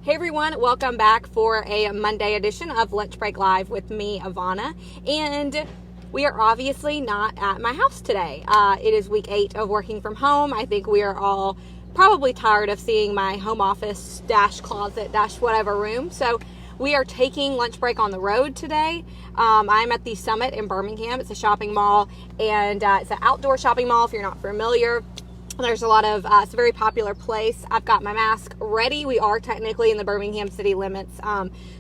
Hey everyone, welcome back for a Monday edition of Lunch Break Live with me, Ivana. And we are obviously not at my house today. It is week 8 of working from home. I think we are all probably tired of seeing my home office dash closet dash whatever room. So we are taking lunch break on the road today. I'm at the Summit in Birmingham. It's a shopping mall, and it's an outdoor shopping mall if you're not familiar. There's a lot of, it's a very popular place. I've got my mask ready. We are technically in the Birmingham city limits.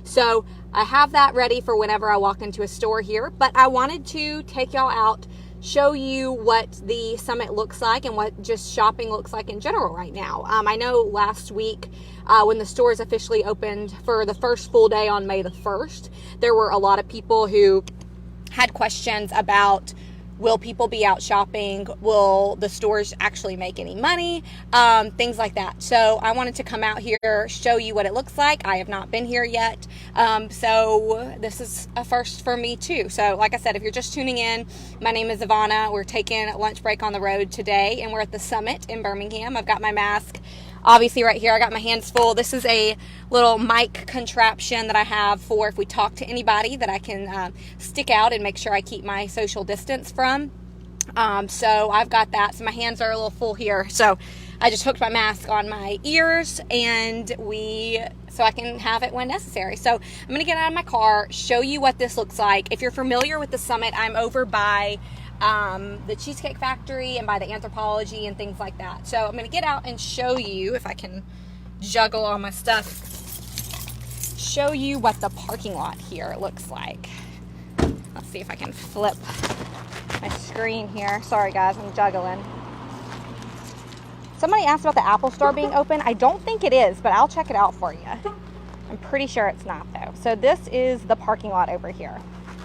So I have that ready for whenever I walk into a store here. But I wanted to take y'all out, show you what the Summit looks like and what just shopping looks like in general right now. I know last week when the stores officially opened for the first full day on May the 1st, there were a lot of people who had questions about, will people be out shopping? Will the stores actually make any money? Things like that. So I wanted to come out here, show you what it looks like. I have not been here yet. So this is a first for me too. So like I said, if you're just tuning in, my name is Ivana. We're taking a lunch break on the road today, and we're at the Summit in Birmingham. I've got my mask obviously right here. I got my hands full. This is a little mic contraption that I have for if we talk to anybody that I can stick out and make sure I keep my social distance from. So I've got that. So my hands are a little full here. So I just hooked my mask on my ears and so I can have it when necessary. So I'm going to get out of my car, show you what this looks like. If you're familiar with the Summit, I'm over by the Cheesecake Factory and by the Anthropology and things like that. So I'm going to get out and show you, if I can juggle all my stuff, show you what the parking lot here looks like. Let's see if I can flip my screen here. Sorry guys, I'm juggling. Somebody asked about the Apple Store being open. I don't think it is, but I'll check it out for you. I'm pretty sure it's not though. So this is the parking lot over here.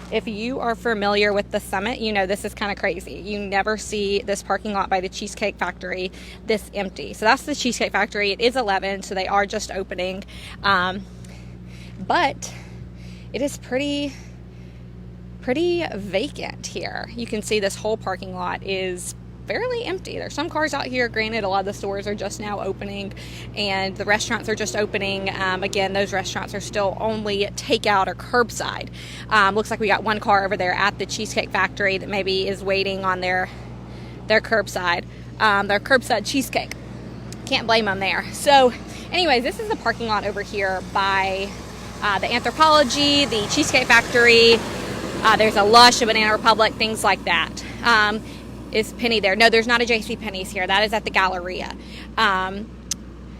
If you are familiar with the Summit, you know this is kind of crazy. You never see this parking lot by the Cheesecake Factory this empty. So that's the Cheesecake Factory. It is 11, so they are just opening. But it is pretty vacant here. You can see this whole parking lot is fairly empty. There's some cars out here. Granted, a lot of the stores are just now opening and the restaurants are just opening. Again, those restaurants are still only takeout or curbside. Looks like we got one car over there at the Cheesecake Factory that maybe is waiting on their curbside cheesecake. Can't blame them there. So anyways, this is the parking lot over here by the Anthropology, the Cheesecake Factory. There's a Lush, a Banana Republic, things like that. Is Penny there? No, there's not a JC Penney's here. That is at the Galleria.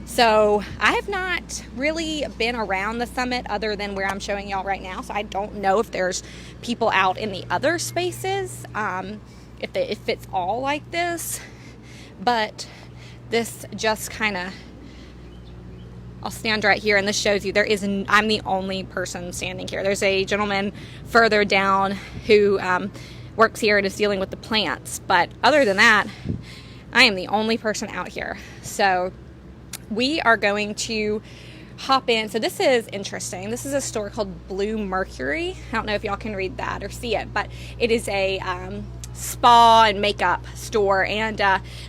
So I have not really been around the Summit other than where I'm showing y'all right now. So I don't know if there's people out in the other spaces, if it's all like this. But this just kind of, I'll stand right here and this shows you I'm the only person standing here. There's a gentleman further down who works here and is dealing with the plants, but other than that, I am the only person out here. So we are going to hop in. So this is interesting. This is a store called Blue Mercury. I don't know if y'all can read that or see it, but it is a spa and makeup store, and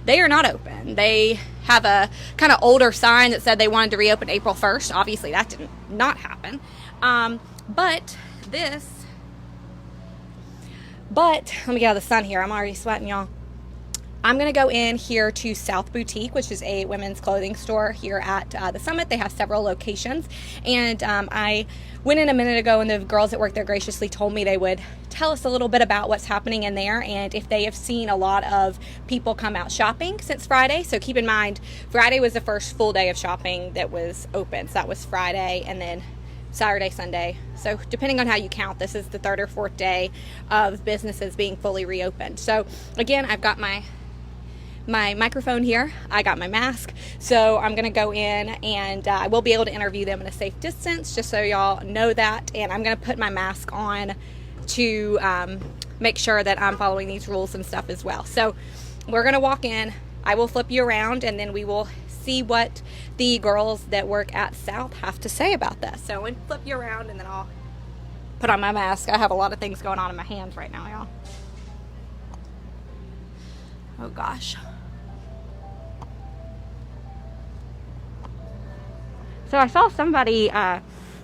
they are not open. They have a kind of older sign that said they wanted to reopen April 1st. Obviously that did not happen. But let me get out of the sun here. I'm already sweating, y'all. I'm going to go in here to South Boutique, which is a women's clothing store here at the Summit. They have several locations. And I went in a minute ago, and the girls that work there graciously told me they would tell us a little bit about what's happening in there and if they have seen a lot of people come out shopping since Friday. So keep in mind, Friday was the first full day of shopping that was open. So that was Friday, and then Saturday, Sunday. So depending on how you count, this is the third or fourth day of businesses being fully reopened. So again, I've got my microphone here. I got my mask. So I'm going to go in and I will be able to interview them in a safe distance, just so y'all know that. And I'm going to put my mask on to make sure that I'm following these rules and stuff as well. So we're going to walk in. I will flip you around and then we will see what the girls that work at South have to say about this. So I'm going to flip you around and then I'll put on my mask. I have a lot of things going on in my hands right now, y'all. Oh gosh. So I saw somebody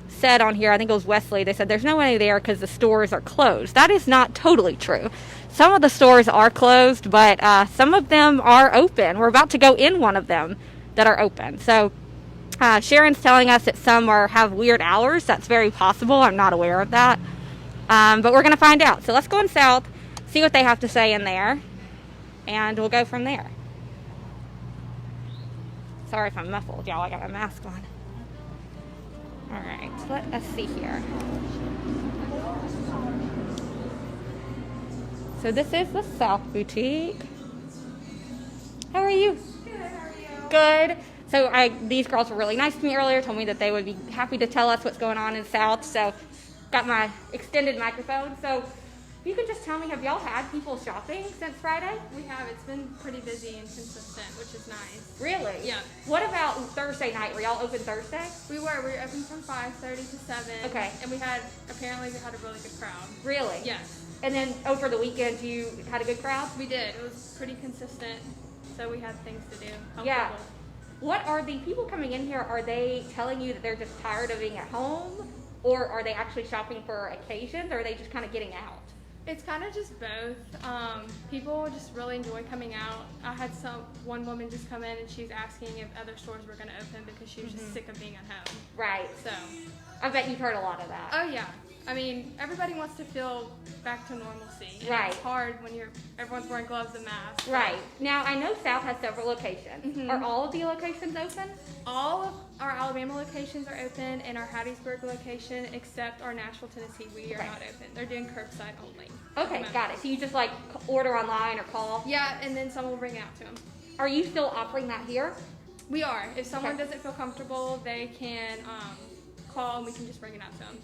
said on here, I think it was Wesley, they said there's no one there because the stores are closed. That is not totally true. Some of the stores are closed, but some of them are open. We're about to go in one of them that are open. So Sharon's telling us that some have weird hours. That's very possible. I'm not aware of that. But we're going to find out. So let's go in south, see what they have to say in there, and we'll go from there. Sorry if I'm muffled, y'all. I got my mask on. All right, let us see here. So this is the South Boutique. How are you? Good, how are you? Good. So these girls were really nice to me earlier, told me that they would be happy to tell us what's going on in South. So got my extended microphone. So if you could just tell me, have y'all had people shopping since Friday? We have. It's been pretty busy and consistent, which is nice. Really? Yeah. What about Thursday night? Were y'all open Thursday? We were open from 5:30 to 7. Okay. And apparently we had a really good crowd. Really? Yes. And then over the weekend, you had a good crowd? We did. It was pretty consistent, so we had things to do. Yeah. What are the people coming in here, are they telling you that they're just tired of being at home? Or are they actually shopping for occasions, or are they just kind of getting out? It's kind of just both. People just really enjoy coming out. I had one woman just come in and she's asking if other stores were going to open because she was just sick of being at home. Right. So I bet you've heard a lot of that. Oh yeah. I mean, everybody wants to feel back to normalcy. And Right. It's hard when everyone's wearing gloves and masks. Right. Now, I know South has several locations. Mhm. Are all of the locations open? All of our Alabama locations are open, and our Hattiesburg location, except our Nashville, Tennessee, we are Okay. not open. They're doing curbside only. Okay, got it. So you just like order online or call? Yeah, and then someone will bring it out to them. Are you still offering that here? We are. If someone Okay. doesn't feel comfortable, they can call and we can just bring it out to them.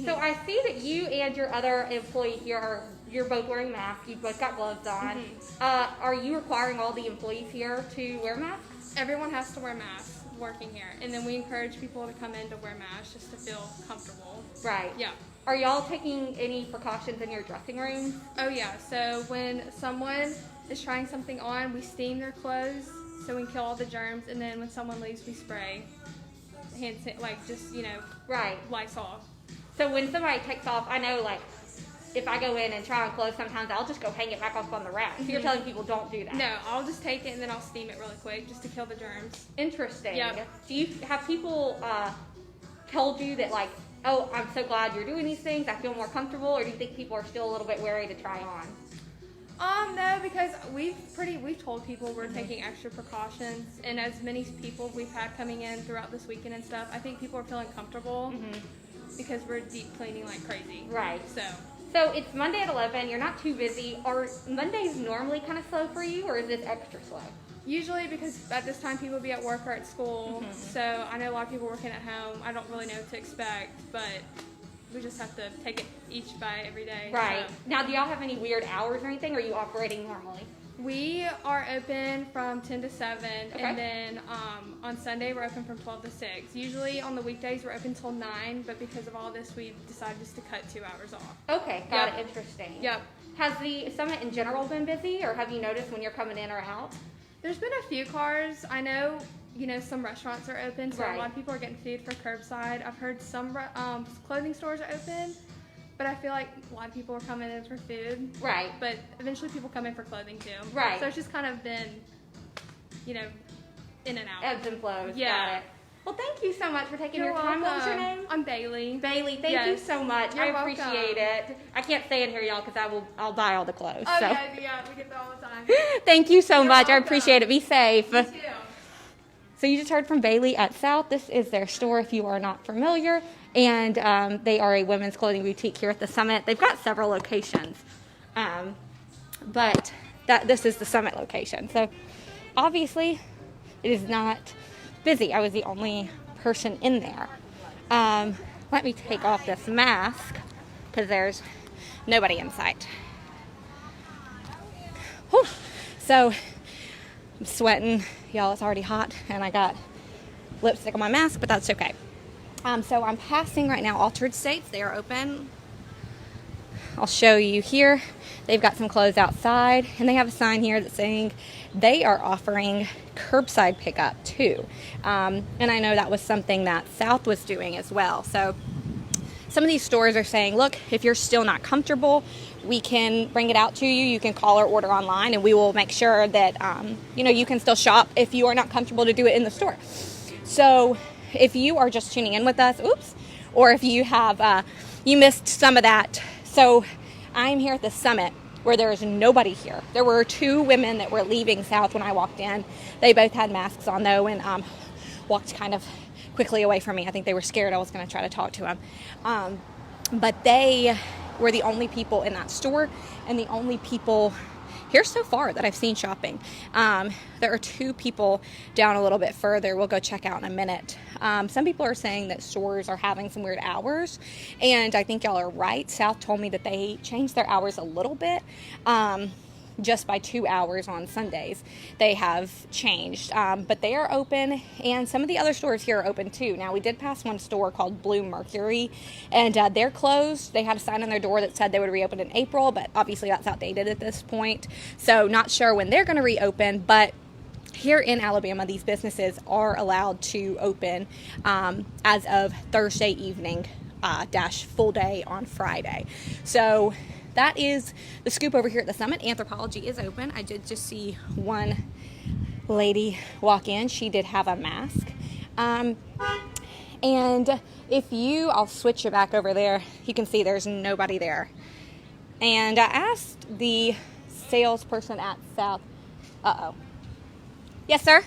So I see that you and your other employee here you're both wearing masks. You both got gloves on. Are you requiring all the employees here to wear masks? Everyone has to wear masks working here, and then we encourage people to come in to wear masks just to feel comfortable. Right. Yeah. Are y'all taking any precautions in your dressing room? Oh yeah. So when someone is trying something on, we steam their clothes so we can kill all the germs, and then when someone leaves, we spray Right. Lysol. So when somebody takes off, I know like if I go in and try on clothes, sometimes I'll just go hang it back up on the rack. So you're telling people don't do that? No, I'll just take it and then I'll steam it really quick just to kill the germs. Interesting. Yep. Do you have people told you that like, oh, I'm so glad you're doing these things, I feel more comfortable, or do you think people are still a little bit wary to try on? No, because we've told people we're taking extra precautions, and as many people we've had coming in throughout this weekend and stuff, I think people are feeling comfortable because we're deep cleaning like crazy. Right. So it's Monday at 11. You're not too busy. Are Mondays normally kind of slow for you, or is this extra slow? usually because at this time people will be at work or at school, so I know a lot of people working at home. I don't really know what to expect, but we just have to take it each by every day. Right. So. Now, do y'all have any weird hours or anything, or are you operating normally? We are open from 10 to 7, Okay. and then on Sunday we're open from 12 to 6. Usually on the weekdays we're open till 9, but because of all this we decided just to cut 2 hours off. Okay, got Yep. it. Interesting. Yep. Has the summit in general been busy, or have you noticed when you're coming in or out? There's been a few cars. I know, some restaurants are open, so Right. a lot of people are getting food for curbside. I've heard some clothing stores are open, but I feel like a lot of people are coming in for food. Right. But eventually people come in for clothing too. Right. So it's just kind of been, in and out. Ebbs and flows. Yeah. Got it. Well, thank you so much for taking You're your time. What was your welcome. name? I'm Bailey. Bailey, thank you Yes. so much. You're I appreciate it. I can't stay in here, y'all, because I'll buy all the clothes. Oh, so. yeah, we get that all the time. Thank you so You're much. I welcome. appreciate it. Be safe. You too. So you just heard from Bailey at South. This is their store if you are not familiar. And they are a women's clothing boutique here at the Summit. They've got several locations. But this is the Summit location. So obviously it is not busy. I was the only person in there. Let me take off this mask because there's nobody in sight. Whew. So I'm sweating. Y'all, it's already hot, and I got lipstick on my mask, but that's okay. So I'm passing right now Altered States. They are open. I'll show you here. They've got some clothes outside, and they have a sign here that's saying they are offering curbside pickup too. And I know that was something that South was doing as well. So some of these stores are saying, look, if you're still not comfortable, we can bring it out to you. You can call or order online, and we will make sure that you can still shop if you are not comfortable to do it in the store. So if you are just tuning in with us, or if you have you missed some of that. So I'm here at the summit where there is nobody here. There were 2 women that were leaving South when I walked in. They both had masks on though, and walked kind of quickly away from me. I think they were scared I was going to try to talk to them. But they were the only people in that store and the only people here so far that I've seen shopping. There are 2 people down a little bit further. We'll go check out in a minute. Some people are saying that stores are having some weird hours, and I think y'all are right. South told me that they changed their hours a little bit. Just by 2 hours on Sundays they have changed, but they are open, and some of the other stores here are open too. Now, we did pass one store called Blue Mercury, and they're closed. They had a sign on their door that said they would reopen in April, but obviously that's outdated at this point, so not sure when they're going to reopen. But here in Alabama, these businesses are allowed to open as of Thursday evening - full day on Friday. So that is the scoop over here at the summit. Anthropology is open. I did just see one lady walk in. She did have a mask. And if I'll switch it back over there. You can see there's nobody there. And I asked the salesperson at South. Yes, sir?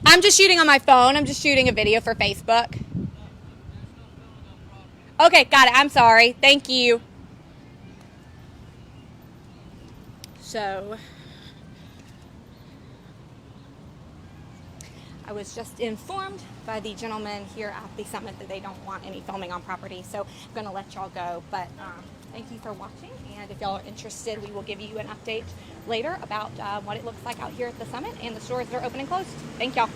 I'm just shooting on my phone. I'm just shooting a video for Facebook. Okay, got it. I'm sorry. Thank you. So I was just informed by the gentleman here at the summit that they don't want any filming on property, so I'm going to let y'all go. But thank you for watching, and if y'all are interested, we will give you an update later about what it looks like out here at the summit and the stores that are open and closed. Thank y'all.